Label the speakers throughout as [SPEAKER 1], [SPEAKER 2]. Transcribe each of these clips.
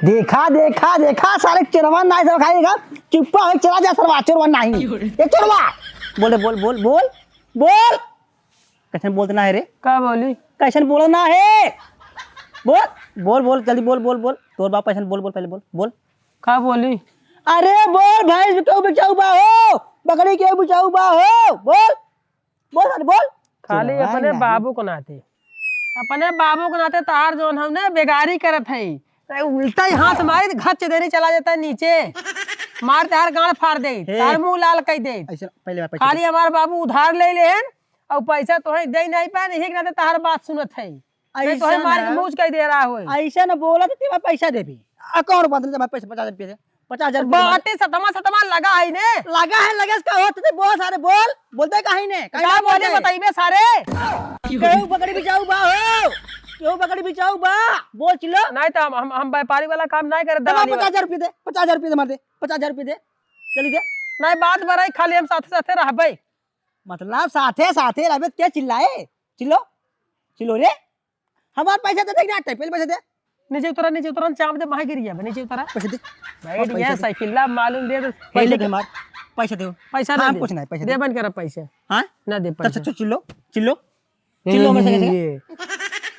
[SPEAKER 1] देखा देखा देखा सारे चोरवा नहीं सब खाएगा चुप्पा हो चला जा सरवा चोरवा नहीं ये चोरवा बोले बोल बोल बोल बोल कैसे बोलना है रे
[SPEAKER 2] क्या बोली
[SPEAKER 1] कैसे बोलना है बोल बोल बोल जल्दी बोल बोल बोल तोर बाप कैसे बोल बोल पहले बोल बोल
[SPEAKER 2] क्या बोली
[SPEAKER 1] अरे बोल भैंस क्यों बिचाऊ बा हो बकरी क्यों बिचाऊ बा हो बोल बोल अरे बोल
[SPEAKER 2] खाली अपने बाबू को नाते तार जो हमने बेगारी करत है उल्टा ही हाथ मारे घच देरी चला जाता है नीचे मार तार गांड फाड़ दे तार मुंह लाल कर दे
[SPEAKER 1] ऐसे पहले बार पैसा
[SPEAKER 2] खाली हमारे बाबू उधार ले लेन और पैसा तो है दे नहीं पाए नहीं ना तार बात सुनत है तो है मार के मुंह कह दे रहा हो
[SPEAKER 1] ऐसा ना बोला तो तेरा पैसा दे भी अकाउंट बंद दे पैसा 50,000 रुपए दे 50,000
[SPEAKER 2] बाटे सतमा लगा है ने
[SPEAKER 1] लगा इसका होत तो बहुत सारे बोल बोलते काहे ने
[SPEAKER 2] क्या बोले बताइबे सारे
[SPEAKER 1] क्यों बकरी बिचाऊ बा हो क्यों बकरी बिचाऊ बा बोल चिल्लो
[SPEAKER 2] नहीं तो हम व्यापारी वाला काम नहीं करे
[SPEAKER 1] 50,000 रुपए दे 50,000 रुपए दे मार दे 50,000 रुपए दे जल्दी दे
[SPEAKER 2] नहीं बात बराई खाली हम साथे साथे रहबे
[SPEAKER 1] मतलब साथे साथे रहबे क्या चिल्लाए चिल्लो चिल्लो रे हमार पैसा दे ना पहले पैसा दे
[SPEAKER 2] नीचे उतरा चाप दे माही गिर गया नीचे उतरा
[SPEAKER 1] पैसा दे
[SPEAKER 2] बैठ गया साइकिल ला मालूम दे
[SPEAKER 1] पहले दे मार पैसा दे
[SPEAKER 2] पैसा
[SPEAKER 1] हाँ,
[SPEAKER 2] ना
[SPEAKER 1] कुछ नहीं पैसा
[SPEAKER 2] दे बंद कर पैसा
[SPEAKER 1] हां
[SPEAKER 2] ना दे
[SPEAKER 1] तब
[SPEAKER 2] पैसा
[SPEAKER 1] से चिल्लो चिल्लो चिल्लो में से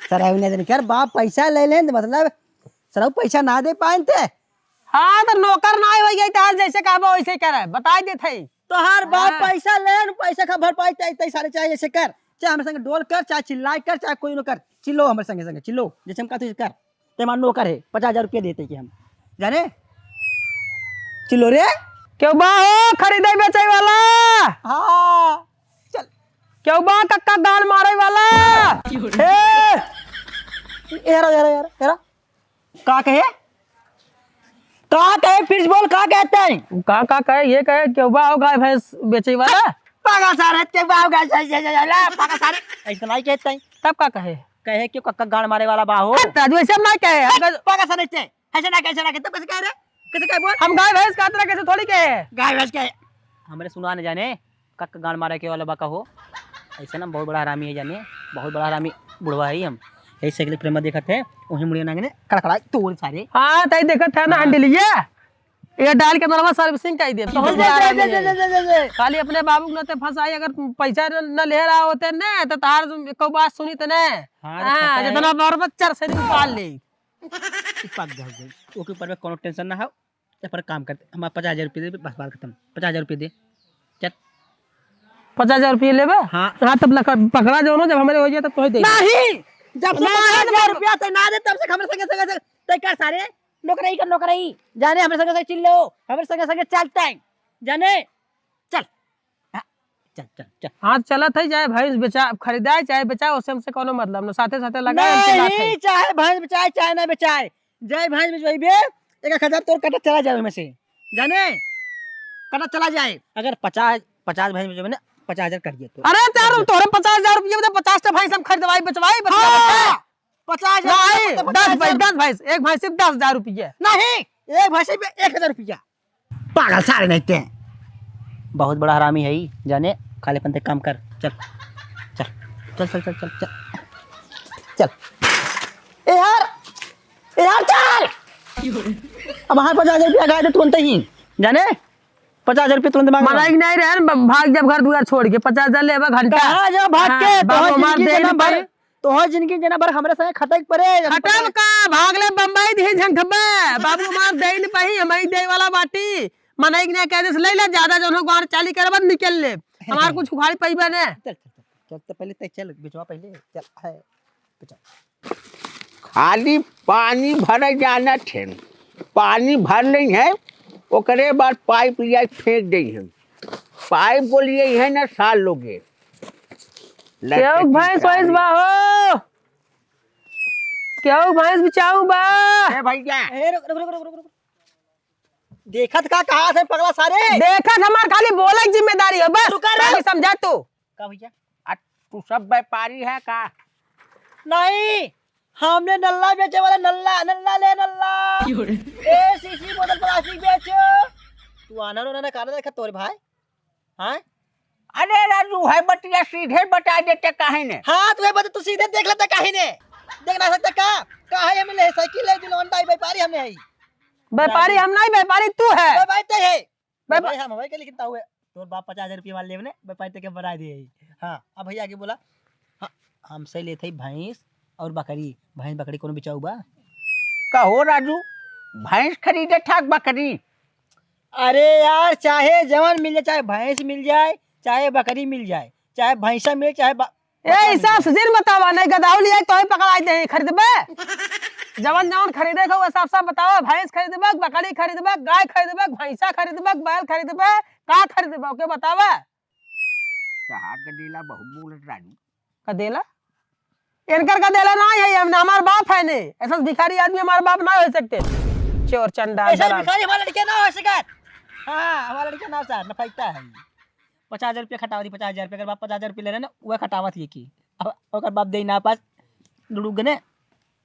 [SPEAKER 1] सर ने कर बाप पैसा ले ले मतलब सर पैसा ना दे पाए थे
[SPEAKER 2] हां तो नौकर ना हो गई तार जैसे कहबो वैसे करे बता दे थे
[SPEAKER 1] तो हर बाप पैसा ले पैसा का भरपाई तय सारे चाहिए ऐसे कर चाहे हमारे संग डोल कर चाहे चिल्लाई कर चाहे कोई न कर चिल्लो हमारे संगे संगे चिल्लो जैसे हम कहते कर ते मान नौकर है 50,000 रुपये देते कि हम जाने चिल्लो रे
[SPEAKER 2] क्यों बा हो खरीदे बेचे वाला
[SPEAKER 1] हाँ चल
[SPEAKER 2] क्यों बा कक्का गाल मारे वाला
[SPEAKER 1] यार का कहे फिर बोल का कहते हैं
[SPEAKER 2] का कहे ये कहे क्यों बा हो गाय भैंस बेचे वाला
[SPEAKER 1] पागा सारे के बाव गाय पागा सारे ऐसा नहीं कहते हैं
[SPEAKER 2] तब का कहे
[SPEAKER 1] क्यों कक्का गाड़ मारे वाला बाहो
[SPEAKER 2] राजू ऐसे हम नहीं कहे
[SPEAKER 1] पागा सारे ऐसे ना कैसे तो कैसे कह रहे कैसे कह बोल
[SPEAKER 2] हम गाय भैंस का तरह कैसे थोड़ी कहे
[SPEAKER 1] गाय भैंस कहे हमरे सुना न जाने कक्का गाड़ मारे के वाला बाका हो ऐसे ना बहुत बड़ा हरामी है जाने बहुत बड़ा हरामी बुढ़वा है हम ऐसे के लिए प्रेम देखा थे वही मुड़िया नांगे ने कड़कड़ा तोड़ सारे
[SPEAKER 2] हां तई देखत है ना हंडलिया ये डाल के नलवा सर्विसिंग कर दे खाली अपने बाबू न ते फंसाई अगर पैसा न ले रहा होते ने तो तार को बात सुनी तने हां जितना बरबत चर से निकाल ले
[SPEAKER 1] पक जाओ ओके ऊपर में कोनो टेंशन ना हो ये पर काम करते हम 50,000 रुपए दे बस बात खत्म 50,000 रुपए दे चल
[SPEAKER 2] 50,000 रुपए लेबे हां तब पकड़ा जो ना जब हमारे हो जाए तब तो दे
[SPEAKER 1] नहीं जब 50,000 रुपया ते ना दे तब से हमरे संगे तय कर सारे नौकरी जाने हमारे संगे चिल्लो हमारे संगे चलता है जाने चल चल चल चल
[SPEAKER 2] हां चला थे जाए भैंस बेचा खरीदाए चाहे बेचा उससे हमसे कोनो मतलब न साथे साथे लगा
[SPEAKER 1] नहीं चाहे भैंस बेचाए चाहे ना बेचाए जय भैंस बेचबे 1,000 तोर कटा चला जाए में से जाने कटा चला जाए अगर 50 भैंस बेचबे ना 50,000 कर दिए तो
[SPEAKER 2] अरे यार तोरे 50,000 रुपए में 50 टा भैंस हम खरीदवाई बेचवाई
[SPEAKER 1] 50,000
[SPEAKER 2] 10 भैंस एक भैंस सिर्फ 10,000 रुपये
[SPEAKER 1] नहीं एक भैंस पे 1,000 रुपया पागल सारे नहीं थे बहुत बड़ा हरामी है ही जाने खाली पंते काम कर चल चल चल चल चल चल चल चल ए यार चल अब हाँ 50,000 रुपया गाय तो तुरंत ही जाने 50,000 रुपये तुरंत मांग
[SPEAKER 2] मनाई नहीं रहे भाग जब घर दुआर छोड़ के 50,000 लेबा घंटा
[SPEAKER 1] कहां जा भाग के तो जिनकी जना भर हमरे संगे खटक पड़े
[SPEAKER 2] खटम का भाग ले बम्बई दी झंखबे बाबू मार दे न पही हमई दे वाला बाटी मनाई ने कह दे ले ले ज्यादा जनो गार चाली करब निकल ले हमार कुछ उखाड़ी पईबे ने
[SPEAKER 1] चल तो पहले तक चल बिचवा पहले चल है बिचवा
[SPEAKER 3] खाली पानी भर जाना थे पानी भर नहीं है ओकरे बाद पाइप लिया फेंक दे है पाइप बोलिए है ना साल लोगे
[SPEAKER 2] क्यों भैंस वैस बा हो क्यों भैंस बिचाऊ बा
[SPEAKER 3] ए भैया
[SPEAKER 1] ए रुक देखत का कहां से पगला सारे
[SPEAKER 2] देखत हमार खाली बोले जिम्मेदारी है बस पहले समझा तू
[SPEAKER 1] का भैया
[SPEAKER 3] तू सब व्यापारी है का
[SPEAKER 1] नहीं हमने नल्ला बेचे वाला नल्ला ए सीसी बोतल प्लास्टिक बेचो तू आना रो ना काना देखा तोरे भाई हां
[SPEAKER 3] अरे राजू है बटिया सीधे बता देते काहे ने
[SPEAKER 1] हां तू बता तू सीधे देख लेता काहे ने देख ना सकता कहा है हमने साइकिल ले दिलो अंडा व्यापारी हमने है
[SPEAKER 2] व्यापारी हम नहीं, व्यापारी तू है।
[SPEAKER 1] व्यापारी तो है
[SPEAKER 2] व्यापारी-
[SPEAKER 1] भाई हम भाई के लिखता हुए तोर बाप 50,000 रुपया वाले ने व्यापारी तक बढ़ा दिए। हाँ अब भैया आगे बोला हाँ, हमसे लेते भैंस और बकरी। भैंस बकरी कौन बेचाऊ बा?
[SPEAKER 3] कहो राजू, भैंस खरीदे ठाक बकरी?
[SPEAKER 1] अरे यार चाहे जवान मिल जाए, चाहे भैंस मिल जाए, चाहे बकरी मिल जाए, चाहे भैंसा मिले, चाहे
[SPEAKER 2] ए हिसाब से दिन बतावा, नहीं गदाऊ लिया तो ही पकड़ाई दे खरीदबे। जवन जवन खरीदे को हिसाब से बतावा। भैंस खरीदबे, बकरी खरीदबे, गाय खरीदबे, भैंसा खरीदबे, बैल खरीदबे, का खरीदबे ओके बतावा।
[SPEAKER 3] तहार गदेला बहुत बोलत राजू।
[SPEAKER 2] कदेला इनकर कदेला नहीं है, हम हमार बाप है ने। ऐसा भिखारी आदमी हमार बाप ना हो सकते। चोर चंडाल
[SPEAKER 1] ऐसा
[SPEAKER 2] दलाल।
[SPEAKER 1] भिखारी हमारा लड़का ना हो सकत। हाँ हमारा लड़का ना सर न पैसा है 50,000 रुपया खटावती। 50,000 रुपया अगर बाप 50,000 रुपया ले रहे ना वह खटावत ये की। अब अगर बाप दे ना पास लुड़ुक गने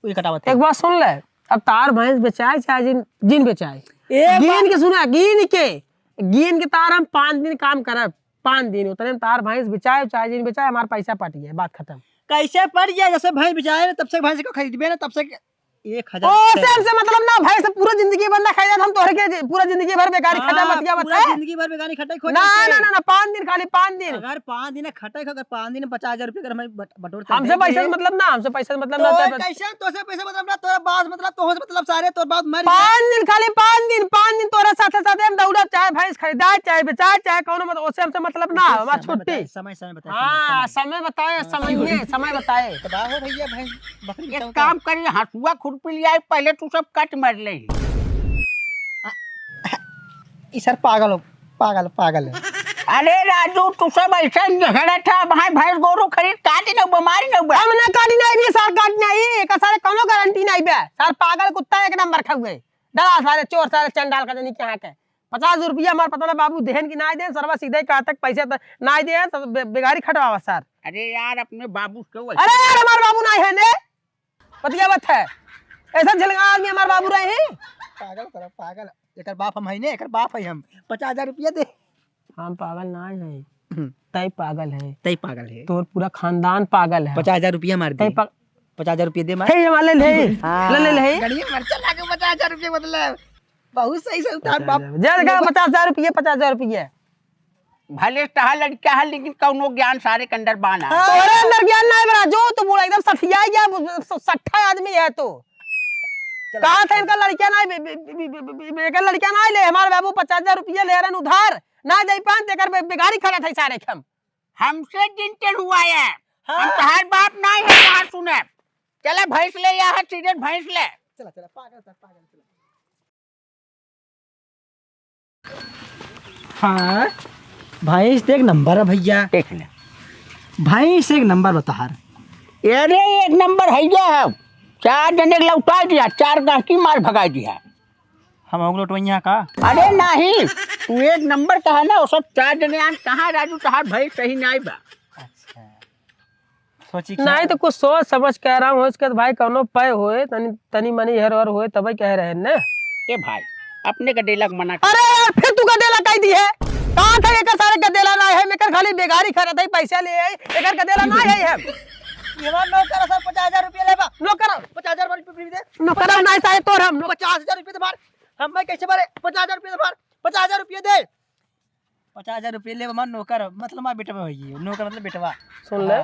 [SPEAKER 1] वही खटावत।
[SPEAKER 2] एक बात सुन ले, अब तार भैंस बेचाए चाहे जिन बेचाए,
[SPEAKER 1] एक
[SPEAKER 2] गिन के सुना, गिन के तार हम 5 दिन काम करब। 5 दिन उतने में तार भैंस बेचाए चाहे जिन बेचाए, हमारा पैसा पट गया, बात खत्म।
[SPEAKER 1] कैसे पड़ गया? जैसे भैंस बेचाए तब से भैंस को खरीदबे ना तब से 1,000
[SPEAKER 2] से मतलब ना भैंस पूरा जिंदगी भर ना खाई, हम तोहरे के पूरा जिंदगी भर बेकारी खटा मतिया बता।
[SPEAKER 1] जिंदगी भर बेगानी खटाई खो
[SPEAKER 2] ना ना ना 5 दिन, खाली 5 दिन।
[SPEAKER 1] अगर 5 दिन खटाई खो, अगर 5 दिन में 50,000 रुपया अगर हमें बटोरते
[SPEAKER 2] हमसे पैसा मतलब ना, हमसे पैसा मतलब ना।
[SPEAKER 1] तो कैसे तो से पैसे मतलब ना तोरा बात मतलब तो से मतलब सारे तोर बात मर
[SPEAKER 2] 5 दिन, खाली 5 दिन तोरा साथे साथे हम दौड़ा, चाहे भैंस खरीदाए चाहे बेचाए चाहे कोनो मतलब ओसे हमसे मतलब ना, हमारा छुट्टी।
[SPEAKER 1] समय बताए।
[SPEAKER 2] हाँ समय बताए, समय बताए।
[SPEAKER 1] तो बाहो भैया भैंस बकरी
[SPEAKER 3] एक काम करिए, हसुआ खुरपी लिया पहले तू सब कट मर ले।
[SPEAKER 1] ई सर पागल है।
[SPEAKER 3] अरे राजू तू सब ऐसा झगड़ा था भाई, भैंस गोरू खरीद काटी ना बीमारी ना हुआ।
[SPEAKER 2] हमने काटी नहीं भी, सार काटने आई का सारे कोनो गारंटी नहीं बे। सार पागल कुत्ता एक नंबर खा हुए, डरा सारे चोर सारे चंडाल का जनी क्या के। 50 रुपया हमारे पता ना बाबू देहन की ना दे, सरवा सीधे कहा तक पैसे ना दे तो बेगारी खटवावा सर।
[SPEAKER 3] अरे यार अपने बाबू के
[SPEAKER 2] अरे यार हमारे बाबू नहीं है ने, पतिया बात है। ऐसा झलगा आदमी हमारे बाबू रहे हैं।
[SPEAKER 1] पागल एकर बाप हम है ने, एकर बाप है हम। 50,000 रुपया दे।
[SPEAKER 2] हम पागल ना है, तई पागल है,
[SPEAKER 1] तई पागल है,
[SPEAKER 2] तोर पूरा खानदान पागल है।
[SPEAKER 1] 50,000 रुपया मार दे। 50,000 रुपया दे मार।
[SPEAKER 2] हे वाले ले ले
[SPEAKER 1] गड़िया मरचा लाके 50,000 रुपया मतलब बहुत सही से उतार बाप।
[SPEAKER 2] जल का 50,000 रुपये, 50,000 रुपये
[SPEAKER 3] भले तहा लड़का है लेकिन कौनो ज्ञान सारे के अंदर बाना।
[SPEAKER 2] तोरे अंदर ज्ञान नहीं बना, जो तू बोला एकदम सठिया गया, सट्ठा आदमी है तू। कहा था इनका लड़किया नहीं, इनका लड़किया नहीं ले। हमारे बाबू 50,000 रुपये ले रहे उधार ना दे पान तेकर बेगारी खड़ा था सारे खम।
[SPEAKER 3] हमसे जिनटेन हुआ है। हम तहार बाप नहीं है कहां सुने। चले भैंस ले या सीधे भैंस ले।
[SPEAKER 1] चला पागल। हाँ भैंस एक नंबर है भैया,
[SPEAKER 3] देख ले
[SPEAKER 1] भैंस एक नंबर बता हार।
[SPEAKER 3] अरे एक नंबर है ये। 4 जने लौटा दिया, 4 गांठी मार भगा दिया।
[SPEAKER 1] हम हो लौटवैया का।
[SPEAKER 3] अरे नहीं तू एक नंबर का है ना, वो सब 4 जने आन कहाँ राजू तहार भैंस सही नहीं बा।
[SPEAKER 1] अच्छा सोची
[SPEAKER 2] नहीं तो कुछ सोच समझ कह रहा हूँ, इसके भाई कौनो पे होए तनी मनी हेर और होए तभी कह रहे हैं ना।
[SPEAKER 3] ए भाई अपने का डेलक मना कर।
[SPEAKER 2] अरे यार फिर तू गदेला कह दी है। कहाँ था एकर सारे गदेला ना है, मेकर खाली बेगारी खड़ा था पैसा ले आई, एकर गदेला ना है हम।
[SPEAKER 1] ये नौकर सर 50,000 रुपया लेबा।
[SPEAKER 2] नौकर
[SPEAKER 1] 50,000 रुपया दे।
[SPEAKER 2] नौकर नहीं साहे तोर हम
[SPEAKER 1] 50,000 रुपया दे मार। हम भाई कैसे मारे? 50,000 रुपया दे मार। 50,000 रुपया दे। 50,000 रुपया ले मार। नौकर मतलब मार बेटवा होई, नौकर मतलब बेटवा।
[SPEAKER 2] सुन ले,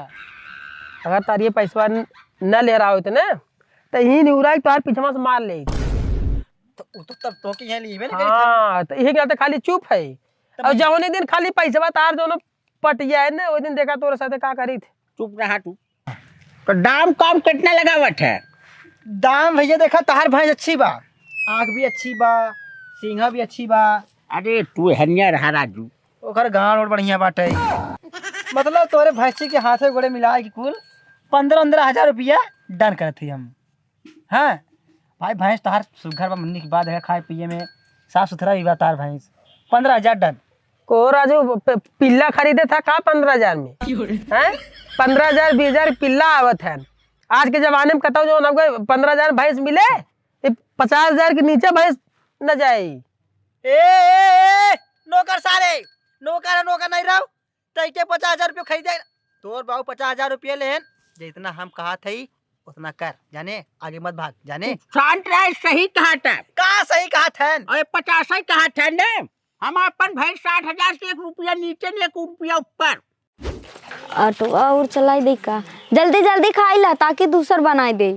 [SPEAKER 2] अगर तार ये पैसा न ले रहा होते ना तो ही निउराई तार पीछवा से मार ले।
[SPEAKER 1] तो तब तो के यहाँ लिए ना।
[SPEAKER 2] हाँ तो यही कहते खाली चुप है। और जौने दिन खाली पैसा तार दोनों पट गया है ना, वो दिन देखा तोरे साथे का करी थे।
[SPEAKER 3] चुप रहा तू। तो दाम काम कितना लगावट है?
[SPEAKER 1] दाम भैया देखा तहार भैंस अच्छी बा, आँख भी अच्छी बा, सींगा भी अच्छी बा।
[SPEAKER 3] अरे तू हनिया रहा राजू।
[SPEAKER 1] ओकर गाँव और बढ़िया बाटे। मतलब तोरे भैंसी के हाथे गोड़े मिला के कुल 15,000 रुपया डन करते हम। हाँ भाई भैंस तहार सुघर बा, मन्नी की बात है, खाए पिए में साफ सुथरा भी बा तार भैंस। 15,000 डन।
[SPEAKER 2] को राजू पिल्ला खरीदे था का 15,000 में हैं? 15,000 20,000 पिल्ला आवत है। आज के जमाने में कहता हूँ जो हमको 15,000 भैंस मिले, 50,000 के नीचे भैंस न जाए।
[SPEAKER 1] ए नौकर सारे नौकर नहीं रहो तैके 50,000 रुपया खरीदे। तोर बाबू 50,000 रुपया लेन जितना हम कहा थे उतना कर जाने, आगे मत भाग जाने।
[SPEAKER 3] शांत रहे, सही कहा था।
[SPEAKER 1] कहाँ सही कहा था?
[SPEAKER 3] अरे 50 ही कहा था ने। हम अपन भाई 60,000 से 1 रुपया नीचे ने 1 रुपया ऊपर।
[SPEAKER 4] ऑटो और चलाई दे का, जल्दी जल्दी खाई ला ताकि दूसर बनाई दे।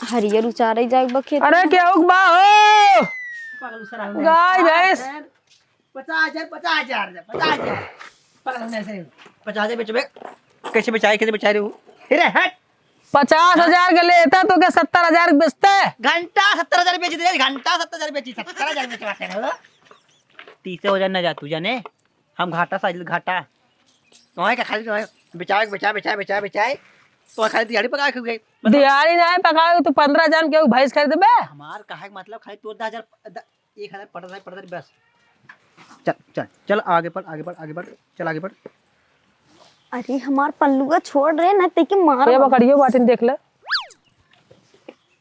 [SPEAKER 4] हरियर उचारे जाए बखे।
[SPEAKER 2] अरे क्या बा हो गाय भैंस
[SPEAKER 1] 50,000 50,000 50,000 50,000 बेचबे, कैसे बेचाए, कैसे बेचा रहे हो? अरे हट,
[SPEAKER 2] 50,000 के लेता तो क्या 70,000 बेचते?
[SPEAKER 1] घंटा 70,000 बेच दे, घंटा 70,000 बेची, 70,000 बेचवाते हैं। 30,000 न जा तू जाने, हम घाटा साजिल घाटा तो का खाली बेचाए बेचाए तो खाली दिहाड़ी पका के गए।
[SPEAKER 2] दिहाड़ी नहीं पकाओ तो 15,000 के भैंस खरीद बे।
[SPEAKER 1] हमार कहा मतलब खाली तो 10,000 1,000 पड़ बस। चल चल चल आगे बढ़ चल आगे बढ़।
[SPEAKER 4] अरे हमार पल्लुआ छोड़ रहे ना ते के मार।
[SPEAKER 2] ये बकरियो बाटिन देख ले।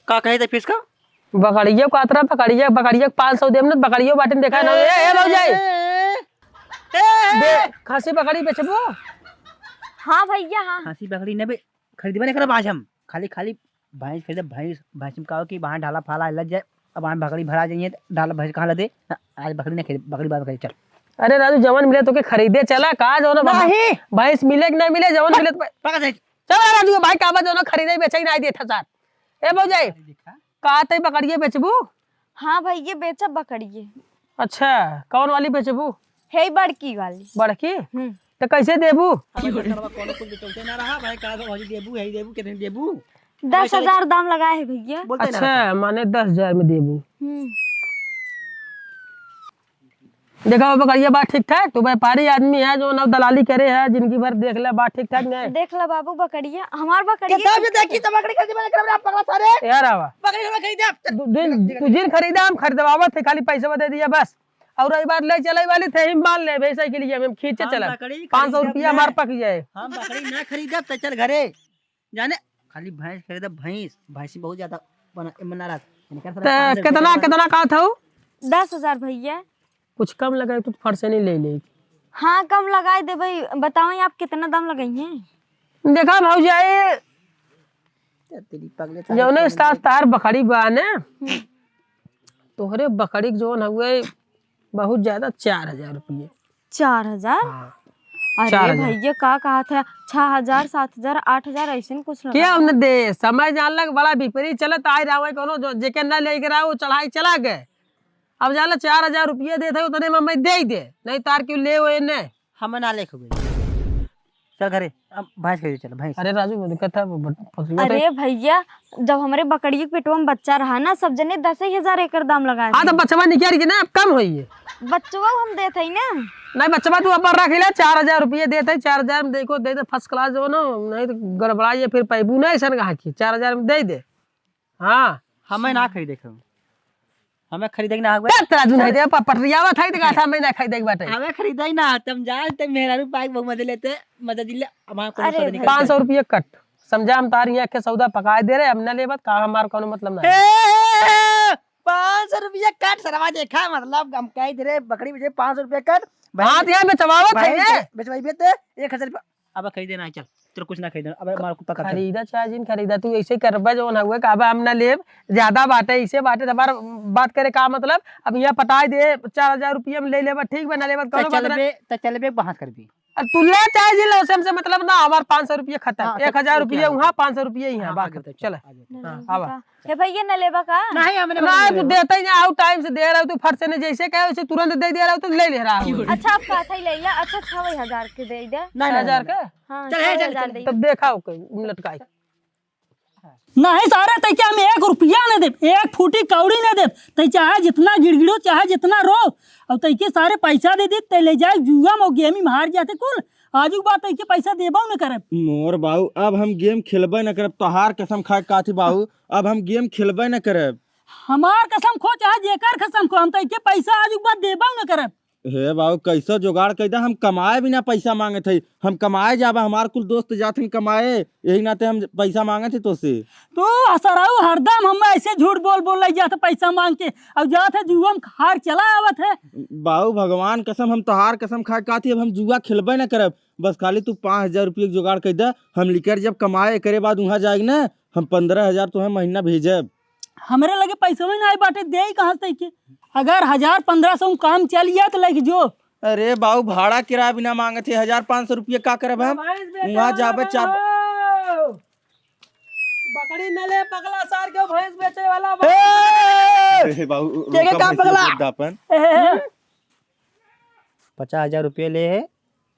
[SPEAKER 1] का कहे थे फीस का?
[SPEAKER 2] बकरियो का अतरा बकरियो 500 देम ना, बकरियो बाटिन देखा ना। ए भौजाई बे खासी बकरी बेचबो?
[SPEAKER 4] हाँ भैया हाँ।
[SPEAKER 1] खासी बकरी ने बे खरीदबे नहीं करब आज हम, खाली भैंस खरीदे। भैंस में कहो कि वहाँ ढाला फाला लग जाए, अब वहाँ बकरी भरा जाइए डाला भैंस कहाँ लदे। आज बकरी नहीं खरीद, बकरी बात खरीद। चल
[SPEAKER 2] अरे राजू जवन मिले तो के खरीदे चला का जो ना भैंस मिले कि नहीं मिले, जवन मिले चल राजू भाई का जो ना खरीदे बेचे नहीं देता साथ। ए भौजाई का तई बकरिए बेचबू?
[SPEAKER 4] हाँ भैया बेचा बकरिए।
[SPEAKER 2] अच्छा कौन वाली बेचबू?
[SPEAKER 4] है बड़की वाली।
[SPEAKER 2] बड़की तो कैसे देबू?
[SPEAKER 4] 10,000 दाम लगाए है भैया।
[SPEAKER 2] अच्छा माने 10,000 में देबू। देखा वो बकरिया बात ठीक ठाक, तो व्यापारी आदमी है जो नव दलाली करे है जिंदगी भर, देख ले बात ठीक ठाक नहीं।
[SPEAKER 4] देख ला बाबू बकरिया, हमार बकरिया
[SPEAKER 1] देखी तो बकरी खरीदी मैंने करब पगला सारे
[SPEAKER 2] यार आवा
[SPEAKER 1] बकरी खरीदे
[SPEAKER 2] तू जिन खरीदा हम खरीदवावत थे, खाली पैसा दे दिया बस। और रही बात ले चले वाली थे हम मान ले वैसे के लिए हम खींचे चला 500 रुपया मार पक जाए।
[SPEAKER 1] हम बकरी ना खरीदब तो चल घरे जाने, खाली भैंस खरीदब। भैंस बहुत ज्यादा बना रहा
[SPEAKER 2] तो कितना का था?
[SPEAKER 4] 10,000 भैया।
[SPEAKER 2] कुछ कम लगाए तो फट से नहीं ले ले।
[SPEAKER 4] हाँ कम लगाए दे भाई। बताओ आप कितना दाम लगाई हैं?
[SPEAKER 2] देखा भौजाई
[SPEAKER 1] तेरी पगले
[SPEAKER 2] जौने तार बकरी बाने तोहरे बकरी जोन हुए बहुत ज्यादा 4,000 रुपये।
[SPEAKER 4] 4,000? अरे
[SPEAKER 2] 4,000।
[SPEAKER 4] भैया का कहा था 6,000 7,000 8,000 ऐसे कुछ
[SPEAKER 2] क्या हमने दे समय जान लग बड़ा विपरीत चलत आए रहा कोनो जो जेके न लेके रहा वो चढ़ाई चला गए। अब जाला 4,000 रुपये देते उतने में मैं दे दे, नहीं तार क्यों ले वो ने
[SPEAKER 1] हम ना ले खबे। चल घरे अब भैंस खरीद चल भैंस।
[SPEAKER 2] अरे राजू दिक्कत था।
[SPEAKER 4] अरे भैया जब हमारे बकरी के पेटवा में बच्चा रहा ना, सब जने 10,000 एक दाम लगाए।
[SPEAKER 2] हाँ तो बच्चा निकल के ना अब कम हुई है।
[SPEAKER 4] बच्चवा हम देते ही ना।
[SPEAKER 2] नहीं बच्चा तू अपन रख ले 4,000 रुपये देते 4,000 में देखो दे दे फर्स्ट क्लास जो ना, नहीं तो गड़बड़ाइए फिर पैबू नहीं ऐसा कहा की 4,000 में दे दे। हाँ
[SPEAKER 1] हमें ना खरीदे हमें खरीदे ना
[SPEAKER 2] राजू नहीं दे पटरियावा था तो कहा मैं ना खरीदे बाटे।
[SPEAKER 1] हमें खरीदे ना तुम जान तुम मेरा रुपया बहुत मदद लेते मदद दिले।
[SPEAKER 2] 500 रुपये कट समझा हम तार यहाँ के सौदा पका दे रहे, हम न लेबत कहा हमारा कोनो मतलब नहीं।
[SPEAKER 1] 500 रुपया कट सरवा देखा मतलब हम कह दे रहे बकरी बेचे 500 रुपया कट।
[SPEAKER 2] हाँ तो यहाँ बेचवावत है
[SPEAKER 1] बेचवाई बेते 1,000 रुपया। अब खरीदे ना चल तेरे कुछ ना खरीदना। अब हमारा कुत्ता
[SPEAKER 2] खरीदा चाहे जिन खरीदा तू ऐसे करबा जो ना हुए कहबा हम ना लेब ज्यादा बाटे इसे बाटे हमारा बात करे का मतलब। अब यहाँ पटाई दे 4,000 रुपये में ले लेबा ठीक बना लेबा कोनो बात नहीं।
[SPEAKER 1] तो चलबे बहास कर भी
[SPEAKER 2] तू ले चाहे जिन लो से मतलब ना हमार 500 रुपये खत्म। 1,000 रुपये वहाँ 500 रुपये यहाँ बाकी चल आवा।
[SPEAKER 4] हे भैया न लेबा का?
[SPEAKER 1] नहीं हमने
[SPEAKER 2] ना तू देता ही नहीं आउ टाइम से दे रहा तू फट से नहीं जैसे कहे वैसे तुरंत दे दे रहा तू ले ले रहा हूँ।
[SPEAKER 4] अच्छा आप कहता ही ले लिया। अच्छा 6,000 के दे दे।
[SPEAKER 2] 6,000 के
[SPEAKER 4] हाँ
[SPEAKER 1] चल
[SPEAKER 4] 6,000 दे।
[SPEAKER 2] तब देखा लटकाई
[SPEAKER 5] नहीं सारे तै क्या हम 1 रुपया न देब, 1 फूटी कौड़ी न देब। तै चाहे जितना गिड़गिड़ो चाहे जितना रो और तै के सारे पैसा दे दी तै ले जाए जुआ में गेम में हार जाते कुल। आजू बात तै के पैसा देबो न करब।
[SPEAKER 6] मोर बाबू अब हम गेम खेलबे न करब। तोहार कसम खा काथी बाबू अब हम गेम खेलबे न करब।
[SPEAKER 5] हमार कसम खो चाहे जेकर कसम खो हम तै के पैसा आजू बात देबो न करब।
[SPEAKER 6] हे बाबू कैसे जुगाड़ कैदा हम कमाए बिना पैसा मांगे थे हम कमाए जाबा हमार कुल दोस्त जात हम कमाए यही नाते हम पैसा मांगे थे तो से
[SPEAKER 5] तो सराऊ हरदम हम ऐसे झूठ बोल बोल रही जाते पैसा मांग के अब जाते जुआ में हार चला आवत है।
[SPEAKER 6] बाबू भगवान कसम हम तोहार कसम खा के आती अब हम जुआ खिलबे न करब बस खाली तू 5,000 रुपये जुगाड़ कैदा हम लिकर जब कमाए करे बाद वहाँ जाएगी ना हम 15,000 तुम्हें महीना भेजब।
[SPEAKER 5] हमरे लगे पैसा में नहीं बाटे दे कहाँ से के अगर 1,000-1,500 में काम चल गया तो लग जो।
[SPEAKER 6] अरे बाबू भाड़ा किराया बिना मांगे थे 1,500 रुपये का करब हम वहाँ जाबे चाब
[SPEAKER 2] बकरी न ले पगला सार के भैंस बेचे वाला
[SPEAKER 6] बाबू
[SPEAKER 1] के काम पगला?
[SPEAKER 6] अपन
[SPEAKER 1] 50,000 रुपये ले है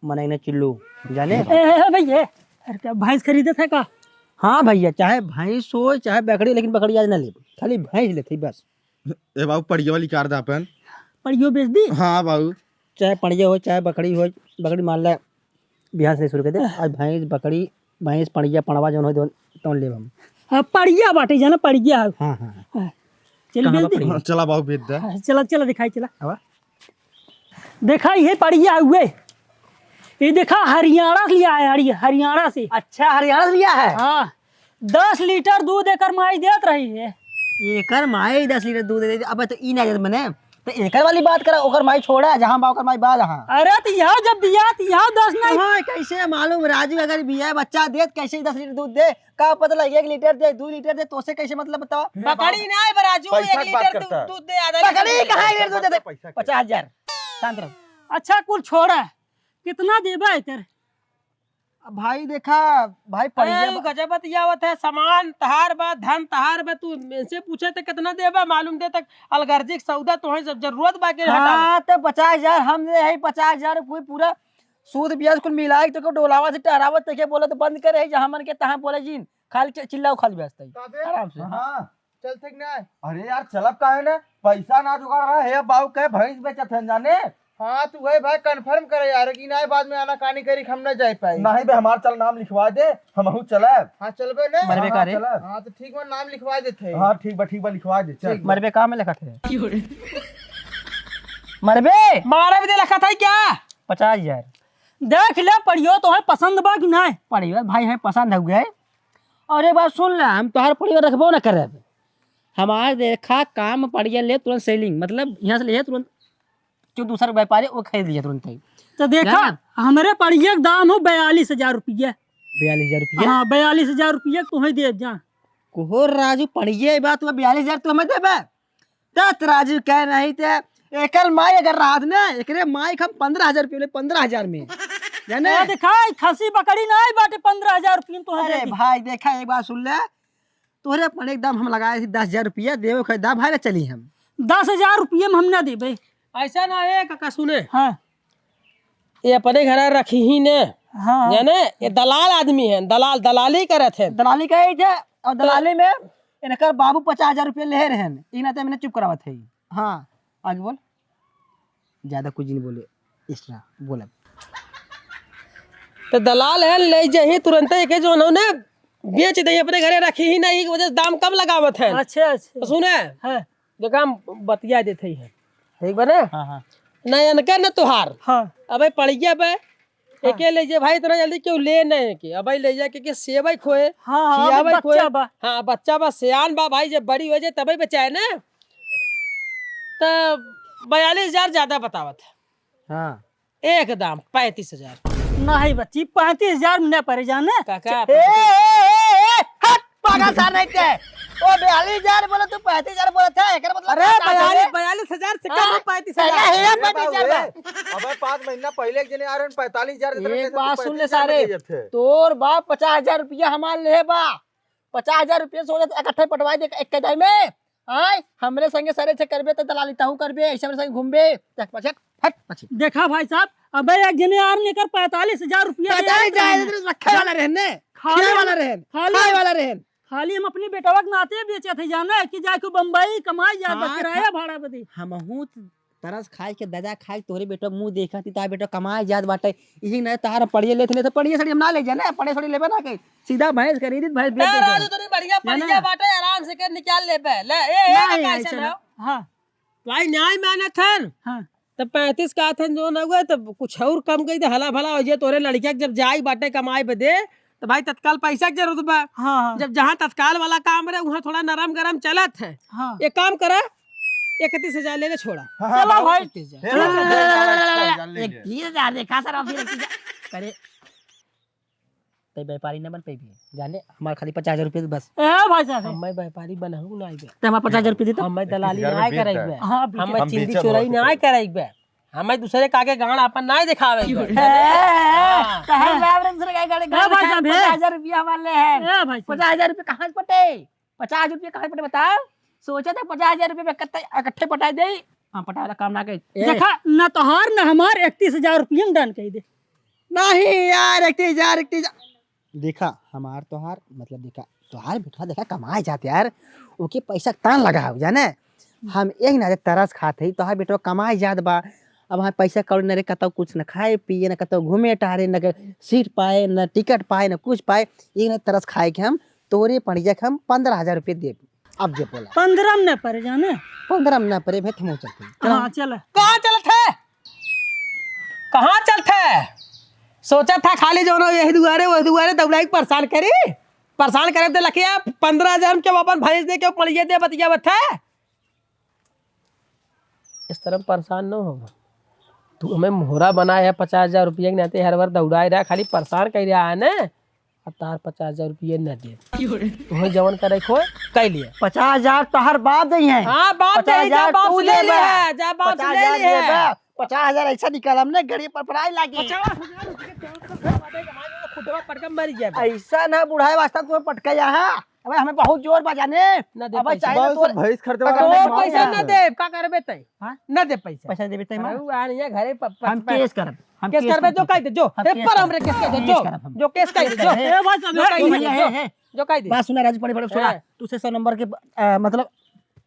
[SPEAKER 1] मनाई चिल्लू जाने।
[SPEAKER 5] भैया अरे क्या भैंस खरीदे थे का?
[SPEAKER 1] हाँ भैया चाहे भैंस हो चाहे बकरी लेकिन बकरी आज न ले खाली भैंस लेते बस।
[SPEAKER 6] ए बाबू पड़िया वाली कार दा अपन
[SPEAKER 5] परियो बेच दी।
[SPEAKER 6] हाँ बाबू
[SPEAKER 1] चाहे पड़िया हो चाहे बकरी हो बकरी मान ला बिहार से शुरू कर दे आज भैंस बकरी भैंस पड़िया पड़वा जौन हो तो ले हम।
[SPEAKER 5] हाँ पड़िया बाटे जाना पड़िया।
[SPEAKER 1] हाँ हाँ
[SPEAKER 5] चल बेच दी।
[SPEAKER 6] हाँ, चला बाबू भेज दे
[SPEAKER 5] चला चला दिखाई चला
[SPEAKER 1] हवा
[SPEAKER 5] दिखाई है पड़िया हुए ये देखा हरियाणा से लिया है हरियाणा से।
[SPEAKER 1] अच्छा हरियाणा से लिया है।
[SPEAKER 5] हाँ 10 लीटर दूध एकर माई देत रही है।
[SPEAKER 1] एकर माई 10 लीटर दूध दे अब तो ई ना जत मने तो एकर वाली बात करा ओकर माई छोड़ा जहां बा ओकर माई बा जहां।
[SPEAKER 5] अरे तो यहाँ जब दिया तो यहाँ 10 नहीं।
[SPEAKER 1] हाँ कैसे मालूम राजू अगर बिया बच्चा दे कैसे 10 लीटर दूध दे का पता लगे 1 लीटर दे 2 लीटर दे तो से कैसे मतलब बताओ।
[SPEAKER 2] बकरी नहीं बराजू 1 लीटर दूध दे आधा
[SPEAKER 1] बकरी कहाँ 1 लीटर दूध दे 50,000 शांत रहो।
[SPEAKER 5] अच्छा कुल छोड़ा कितना देबा एकर?
[SPEAKER 1] भाई देखा भाई पड़िया
[SPEAKER 2] गजबत यावत है सामान तहार बा धन तहार बा तू इनसे पूछे तो कितना देबा मालूम दे तक अलगर्जिक सौदा तो जब जरूरत बाकी
[SPEAKER 1] हाँ तो 50,000 हम दे है 50,000 कोई पूरा सूद ब्याज कुल मिला के तो डोलावा से टहरावत तक बोले तो बंद करे जहां मन के तहां बोले जीन खाली चिल्लाओ खाली व्यस्त आराम से।
[SPEAKER 6] हाँ चल ठीक ना अरे यार चलब का है ना पैसा ना जुगाड़ रहा है बाबू कहे भैंस बेचत है जाने।
[SPEAKER 7] हाँ तू वही भाई कंफर्म करे यार कि ना बाद में आना कहानी करी हम ना जा पाए।
[SPEAKER 6] नहीं बे हमार चल नाम लिखवा दे हम चलब।
[SPEAKER 7] हाँ चलबे ने
[SPEAKER 1] मरबे का रे।
[SPEAKER 7] हाँ तो ठीक बा नाम लिखवा देते।
[SPEAKER 6] हाँ ठीक बा लिखवा दे चल।
[SPEAKER 1] मरबे कहाँ में लिखा थे मरबे
[SPEAKER 2] मारा भी दे रखा था क्या?
[SPEAKER 1] 50,000
[SPEAKER 5] देख ले पड़ियो तो है पसंद बा कि नहीं?
[SPEAKER 1] पड़िया भाई है पसंद हो गए और एक बात सुन ला हम तोहार पड़िया रखबो ना करे हमार देखा काम पड़िया ले तुरंत सेलिंग मतलब यहाँ से ले तुरंत जो दूसरा व्यापारी वो खरीद लिया तुरंत ही।
[SPEAKER 5] तो देखा हमारे पड़िया का दाम हो 42,000 रुपया।
[SPEAKER 1] 42,000 रुपया।
[SPEAKER 5] हाँ 42,000 रुपया तुम्हें दे जा।
[SPEAKER 1] कोहो राजू पड़िया बात हुआ 42,000 तो हमें देबे तत राजू कह नहीं थे एकर माई अगर रात ना एकरे माई हम 15,000 रुपये ले 15,000 में जाने।
[SPEAKER 5] ये देखा खसी बकरी नहीं बाटे 15,000 रुपया तो
[SPEAKER 1] अरे भाई देखा एक बात सुन ले तोहरे पर एकदम हम लगाए थे 10,000 रुपया देव खरीदा भाई ना चली हम
[SPEAKER 5] 10,000 रुपया में हम ना देबे।
[SPEAKER 2] ऐसा ना है काका सुने
[SPEAKER 5] हाँ
[SPEAKER 2] ये अपने घर रखी ही ने
[SPEAKER 5] हाँ
[SPEAKER 2] जाने ये दलाल आदमी है दलाली करे थे।
[SPEAKER 1] दलाली कहे थे और दलाली में इनकर बाबू 50,000 रुपये ले रहे हैं इन नाते मैंने चुप करावत है। हाँ आगे बोल ज्यादा कुछ नहीं बोले एक्स्ट्रा बोला
[SPEAKER 2] तो दलाल है ले जाही तुरंत के जो उन्होंने बेच दे अपने घरे रखी ही नहीं की वजह से दाम कम लगावत है।
[SPEAKER 5] अच्छा अच्छा
[SPEAKER 2] तो सुने
[SPEAKER 5] हाँ
[SPEAKER 2] देखा हम बतिया देते हैं ठीक बने
[SPEAKER 1] हाँ हाँ
[SPEAKER 2] न इनका न तुहार
[SPEAKER 5] हाँ
[SPEAKER 2] अब पड़िया पे एके ले जे भाई इतना जल्दी क्यों ले नहीं के अब ले जा के सेवई खोए
[SPEAKER 5] हाँ हाँ
[SPEAKER 2] खियावे
[SPEAKER 5] अभी
[SPEAKER 2] खोए।
[SPEAKER 5] बच्चा बा।
[SPEAKER 2] हाँ बच्चा बा सियान बा भाई जब बड़ी हो जाए तभी बचाए ना तो 42,000 ज्यादा बतावत है
[SPEAKER 1] हाँ
[SPEAKER 2] एकदम 35,000
[SPEAKER 5] नहीं बच्ची 35,000 में न परे जाने।
[SPEAKER 2] काका
[SPEAKER 1] हट पागल सा नहीं थे ओ 42,000 बोला तू 35,000 बोला था एकर मतलब
[SPEAKER 2] अरे 42,000 से कम 35,000
[SPEAKER 6] अबे 5 महीना पहले एक जने आ रहे 45,000
[SPEAKER 1] एक बात सुन ले सारे तोर बाप 50,000 रुपया हमार ले बा 50,000 रुपया सोचे इकट्ठे पटवाई दे एक कदाई में आय हमरे संगे सरे से करबे तो दलाली ताहू करबे ऐसे हमरे संगे घूमबे हट पछी
[SPEAKER 5] देखा भाई साहब अबे एक जने आर लेकर 45,000 रुपया
[SPEAKER 1] रखे वाला रहने खाने वाला रहन खाने वाला रहन
[SPEAKER 5] खाली हम अपनी बेटवा के नाते बेचे थे जाना कि जाके बम्बई कमाई जा किराया भाड़ा बदी
[SPEAKER 1] हमहू तरस खाए के दजा खाए तोरे बेटा मुंह देखा ती तार बेटा कमाए जात बाटे यही न तार पढ़िए लेते तो पढ़िए सड़ी हम ना ले जाना पढ़े सड़ी लेबे ना के सीधा भैंस खरीदी भैंस बेच दे
[SPEAKER 2] राजू तनी बढ़िया बढ़िया बाटे आराम से कर निकाल ले बे ले ए
[SPEAKER 1] नहीं,
[SPEAKER 2] कैसे
[SPEAKER 1] ऐसा
[SPEAKER 2] ना
[SPEAKER 5] हाँ
[SPEAKER 2] भाई न्याय मेहनत है
[SPEAKER 5] हाँ
[SPEAKER 2] तो 35 का था जो ना हुआ तो कुछ और कम गई तो हला भला हो जाए तोरे लड़किया के जब जाई बाटे कमाए बदे तो भाई तत्काल पैसा के जरूरत बा।
[SPEAKER 5] हाँ हाँ
[SPEAKER 2] जब जहाँ तत्काल वाला काम रहे वहाँ थोड़ा नरम गरम चलत है।
[SPEAKER 5] हाँ
[SPEAKER 2] एक काम करा 31,000 लेके छोड़ा।
[SPEAKER 5] चलो भाई
[SPEAKER 2] 31,000।
[SPEAKER 1] 30,000 देखा सर अभी करे ते व्यापारी न बन पे भी जाने हमारे खाली 50,000 रुपये बस।
[SPEAKER 5] ए भाई साहब
[SPEAKER 2] हमें व्यापारी बनहु ना आइबे,
[SPEAKER 1] ते हमारे 50,000 रुपये दे तो
[SPEAKER 2] हमें दलाली ना कराइबे,
[SPEAKER 5] हाँ
[SPEAKER 2] हमें चिंदी चोराई ना कराइबे, हमें दूसरे काके गांड अपन ना दिखावे।
[SPEAKER 5] ए भाई
[SPEAKER 1] 50,000 रुपये कहाँ से पटे? 50,000 रुपये कहाँ से पटे बताओ? सोचा था 50,000 रुपये इकट्ठे पटा दे। हाँ पटा वाला काम ना कर।
[SPEAKER 5] देखा न तोहार न हमार 31,000 रुपये में डन कही दे।
[SPEAKER 1] नहीं यार 31,000 देखा हमार तोहार मतलब देखा तोहार बेटा देखा कमाए जाते यार ओके पैसा तान लगा हो जाने हम एक ना तरस खाते ही तोहार बेटा कमाए जात बा। अब हम पैसा कौड़ी न रे कतौ कुछ न खाए पिए न कतौ घूमे टहरे न सीट पाए न टिकट पाए न कुछ पाए एक न तरस खाए के हम तोरे पड़िया के हम 15,000 रुपये दे। अब जे बोला
[SPEAKER 5] 15 में न पड़े जाने
[SPEAKER 1] 15 में ना पड़े भाई थमो चलते।
[SPEAKER 5] हाँ चल
[SPEAKER 2] कहाँ चलत है, कहाँ चलत है? सोचा था खाली जो ना यही दुआरे वही दुआरे दौड़ाई परेशान करे तो लखिया 15,000 के अपन भैंस दे के पड़िए दे बतिया बता। इस तरह परेशान न होगा तू, हमें मोहरा बनाया है 50,000 रुपये के नाते हर बार दौड़ाए रहा, खाली परेशान कर रहा है ना। अब तार 50,000 रुपये न दे तुम्हें जवन करे खो कह लिए
[SPEAKER 1] 50,000 तो हर बात नहीं है।
[SPEAKER 2] हाँ बात दे, जा बाप ले ले है, जा बाप ले ले है।
[SPEAKER 1] 50,000 ऐसा निकाल हमने गरीब पर पढ़ाई लागी
[SPEAKER 2] खुदवा पटका मर गया।
[SPEAKER 1] ऐसा ना बुढ़ाए वास्ता तुम्हें पटका है। अब हमें बहुत जोर बजाने
[SPEAKER 2] न दे
[SPEAKER 1] अब
[SPEAKER 2] पैसा।
[SPEAKER 1] चाहिए तो
[SPEAKER 6] भैंस खरीदे
[SPEAKER 2] और पैसा न दे का करबे तई?
[SPEAKER 1] हाँ?
[SPEAKER 2] न दे पैसा,
[SPEAKER 1] पैसा देबे तय
[SPEAKER 2] अरे आ नहीं घरे
[SPEAKER 1] हम केस करब हम
[SPEAKER 2] केस करबे जो कह दे जो
[SPEAKER 1] हम केस
[SPEAKER 2] पर हमरे केस कह दे जो
[SPEAKER 1] करब हम।
[SPEAKER 2] जो केस कह दे जो
[SPEAKER 5] ए भाई साहब
[SPEAKER 2] जो कह दे
[SPEAKER 1] हे
[SPEAKER 2] जो कह दे
[SPEAKER 1] बात सुना राजू पड़े पड़े सुना
[SPEAKER 2] है।
[SPEAKER 1] तू से 100 नंबर के मतलब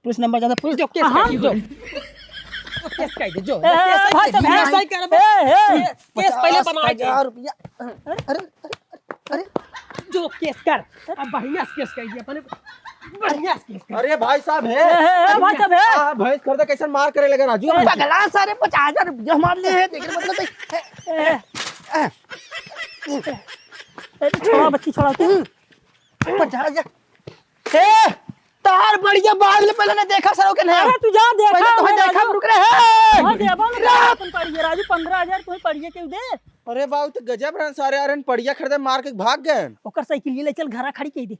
[SPEAKER 1] पुलिस नंबर ज्यादा पुलिस
[SPEAKER 2] जो केस कह दे जो केस कह दे जो
[SPEAKER 5] भाई साहब,
[SPEAKER 2] केस सही करबे केस पहले बना के
[SPEAKER 1] 50,000 रुपया अरे अरे
[SPEAKER 2] जो केस कर। अब बढ़िया से केस कह दे अपने बढ़िया से केस कर।
[SPEAKER 6] अरे भाई साहब है
[SPEAKER 5] भाई साहब है
[SPEAKER 6] भैंस खरीदे कैसे मार करे लगे राजू
[SPEAKER 1] पगला सारे 50,000 रुपया हमारे लिए है देख मतलब
[SPEAKER 5] छोड़ा बच्ची छोड़ा तू
[SPEAKER 1] 50,000 ए तार बढ़िया बाद में पहले ने देखा सर के नहीं
[SPEAKER 5] अरे तू जा देखा
[SPEAKER 1] पहले तो
[SPEAKER 5] है
[SPEAKER 1] देखा
[SPEAKER 5] राजू।
[SPEAKER 1] रुक रहे हैं
[SPEAKER 5] हाँ देबा ना अपन पड़िए राजू 15,000 तू पड़िए के दे
[SPEAKER 6] अरे बाबू तो गजब रहन सारे यार पड़िया खरीदे मार के भाग गए।
[SPEAKER 5] ओकर साइकिल ले चल घरा खड़ी कह दे